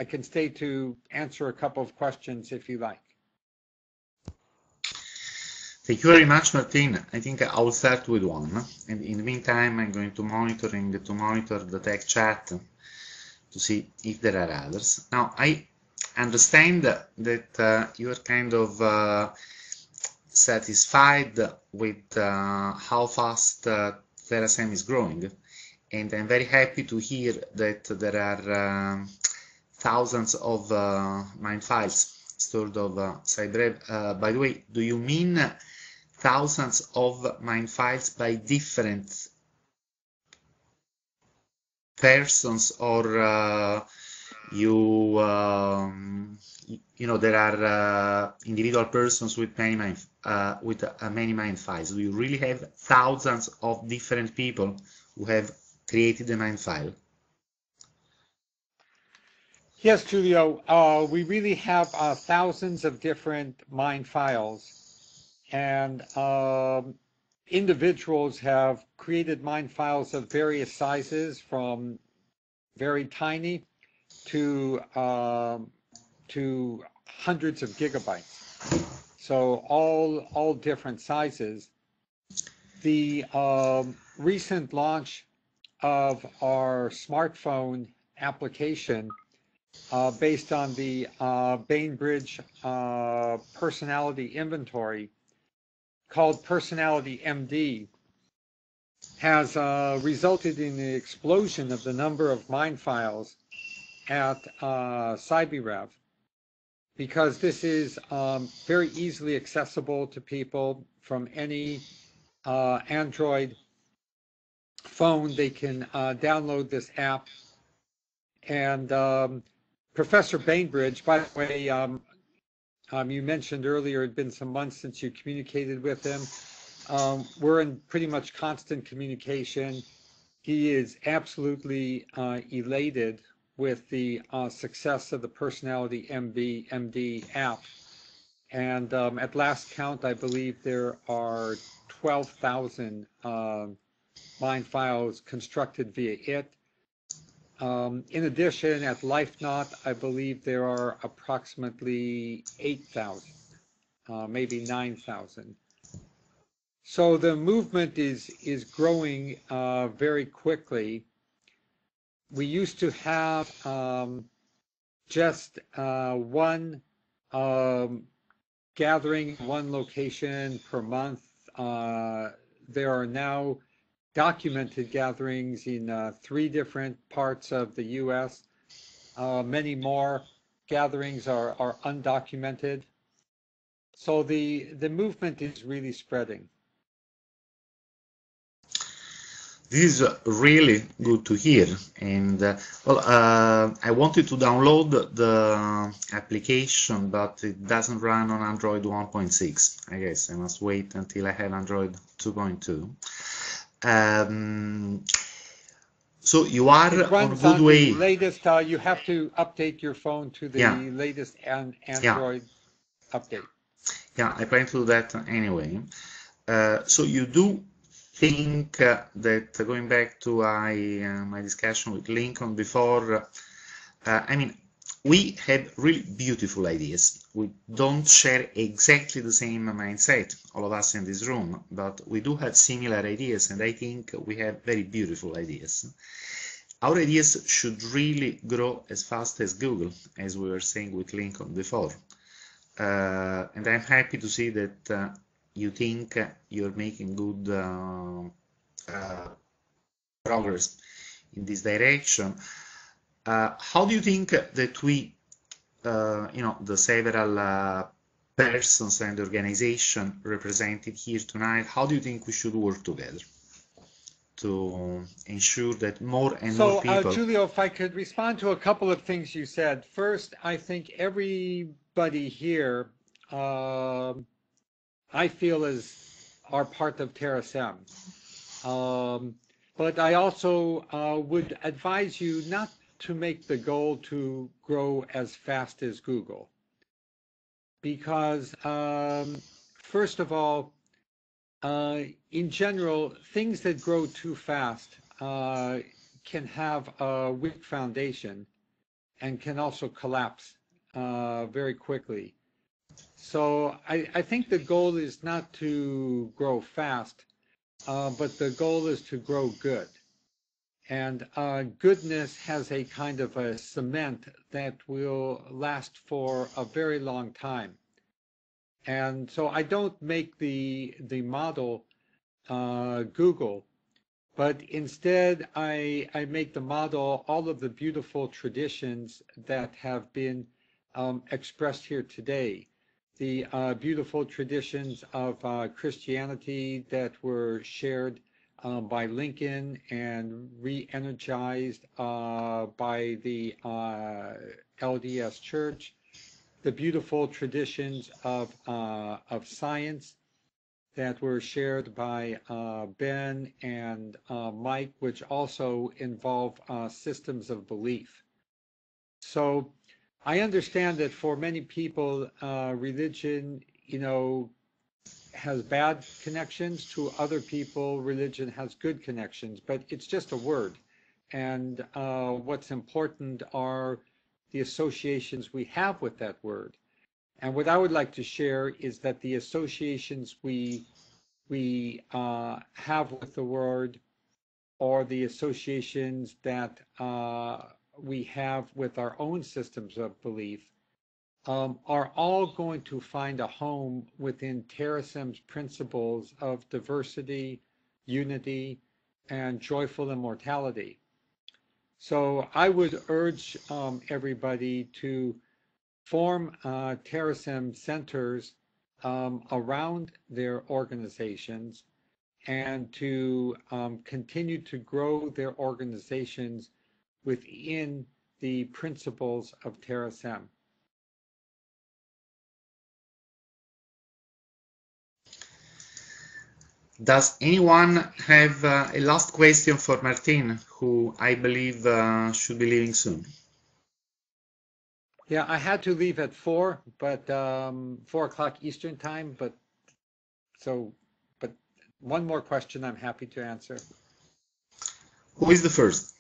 can stay to answer a couple of questions if you like. Thank you very much, Martine. I think I will start with one, and in the meantime, I'm going to monitor the tech chat to see if there are others. Now, I understand that you are kind of satisfied with how fast TerraSem is growing, and I'm very happy to hear that there are thousands of MIND files stored of CyberWeb. By the way, do you mean thousands of MIND files by different persons, or you know, there are individual persons with many MIND files? Do you really have thousands of different people who have created a MIND file? Yes, Julio, we really have thousands of different MIND files, and individuals have created MIND files of various sizes, from very tiny to hundreds of gigabytes. So all different sizes. The recent launch of our smartphone application based on the Bainbridge personality inventory called Personality MD has resulted in the explosion of the number of MIND files at CyberWeb, because this is very easily accessible to people from any Android phone. They can download this app. And Professor Bainbridge, by the way, you mentioned earlier it had been some months since you communicated with him. We're in pretty much constant communication. He is absolutely elated with the success of the Personality MD app. And at last count, I believe there are 12,000 MIND files constructed via it. In addition, at LifeNaut, I believe there are approximately 8,000, maybe 9,000. So the movement is growing very quickly. We used to have just one gathering, one location per month. There are now documented gatherings in 3 different parts of the U.S. Many more gatherings are undocumented. So the movement is really spreading. This is really good to hear, and I wanted to download the application, but it doesn't run on Android 1.6. I guess I must wait until I have Android 2.2. So you are It on a runs good on the way. latest. You have to update your phone to the Yeah, latest yeah, Android update. yeah. I plan to do that anyway. So you do think that going back to my discussion with Lincoln before, I mean, we have really beautiful ideas. We don't share exactly the same mindset, all of us in this room, but we do have similar ideas, and I think we have very beautiful ideas. Our ideas should really grow as fast as Google, as we were saying with Lincoln before. And I'm happy to see that you think you're making good progress in this direction. How do you think that we, the several persons and organizations represented here tonight, how do you think we should work together to ensure that more and more So, people... Julio, if I could respond to a couple of things you said. First, I think everybody here, I feel are part of TerraSem. But I also would advise you not to make the goal to grow as fast as Google. Because, first of all, in general, things that grow too fast can have a weak foundation and can also collapse very quickly. So I think the goal is not to grow fast, but the goal is to grow good. And goodness has a kind of a cement that will last for a very long time. And so I don't make the model Google, but instead I make the model all of the beautiful traditions that have been expressed here today. The beautiful traditions of Christianity that were shared by Lincoln and re-energized by the LDS Church. The beautiful traditions of science that were shared by Ben and Mike, which also involve systems of belief. So I understand that for many people, religion, has bad connections. To other people, religion has good connections, but it's just a word. And what's important are the associations we have with that word. And what I would like to share is that the associations we have with the word, or the associations that we have with our own systems of belief, are all going to find a home within TerraSem's principles of diversity, unity, and joyful immortality. So I would urge everybody to form TerraSem centers around their organizations, and to continue to grow their organizations within the principles of TerraSem. Does anyone have a last question for Martine, who I believe should be leaving soon? Yeah, I had to leave at 4, but 4 o'clock Eastern time, but one more question I'm happy to answer. Who is the first?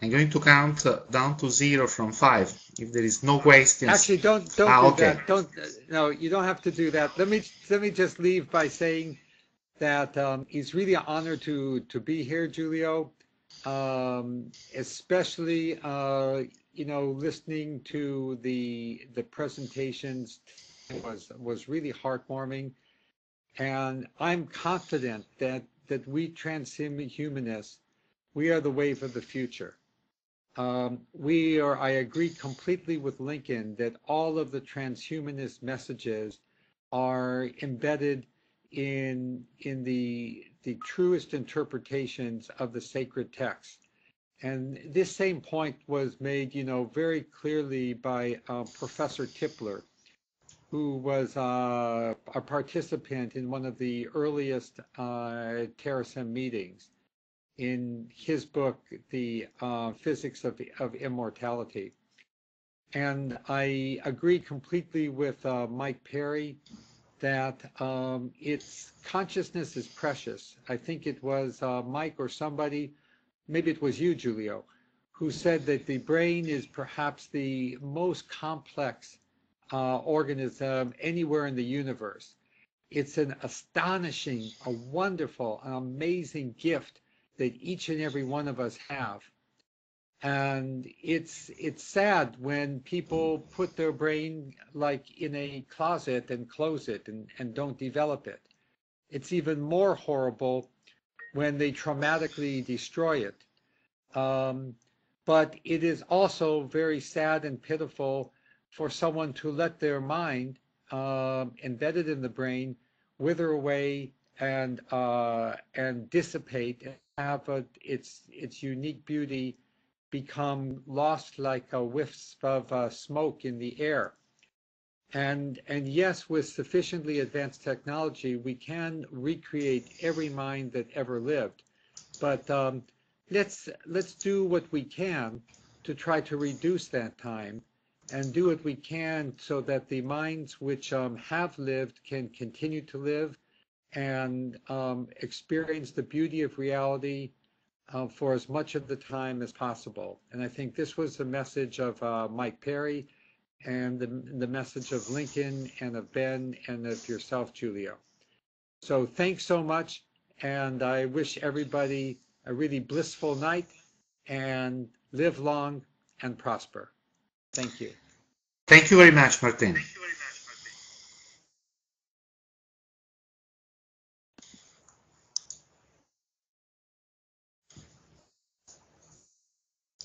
I'm going to count down to 0 from 5. If there is no questions. Actually, don't do okay. that. No, you don't have to do that. Let me just leave by saying that it's really an honor to be here, Julio. Especially listening to the presentations was really heartwarming, and I'm confident that we transhumanists, we are the wave of the future. I agree completely with Lincoln that all of the transhumanist messages are embedded in the truest interpretations of the sacred text. And this same point was made, very clearly by Professor Tipler, who was a participant in one of the earliest TerraSym meetings in his book, The Physics of Immortality. And I agree completely with Mike Perry that its consciousness is precious. I think it was Mike or somebody, maybe it was you, Giulio, who said that the brain is perhaps the most complex organism anywhere in the universe. It's an astonishing, a wonderful, an amazing gift that each and every one of us have. And it's sad when people put their brain like in a closet and close it and don't develop it. It's even more horrible when they traumatically destroy it. But it is also very sad and pitiful for someone to let their mind embedded in the brain wither away and dissipate and have its unique beauty become lost like a wisp of smoke in the air. And yes, with sufficiently advanced technology, we can recreate every mind that ever lived. But let's do what we can to try to reduce that time and do what we can so that the minds which have lived can continue to live and experience the beauty of reality for as much of the time as possible. And I think this was the message of Mike Perry and the message of Lincoln and of Ben and of yourself, Giulio. So thanks so much, and I wish everybody a really blissful night and live long and prosper. Thank you. Thank you very much, Martine.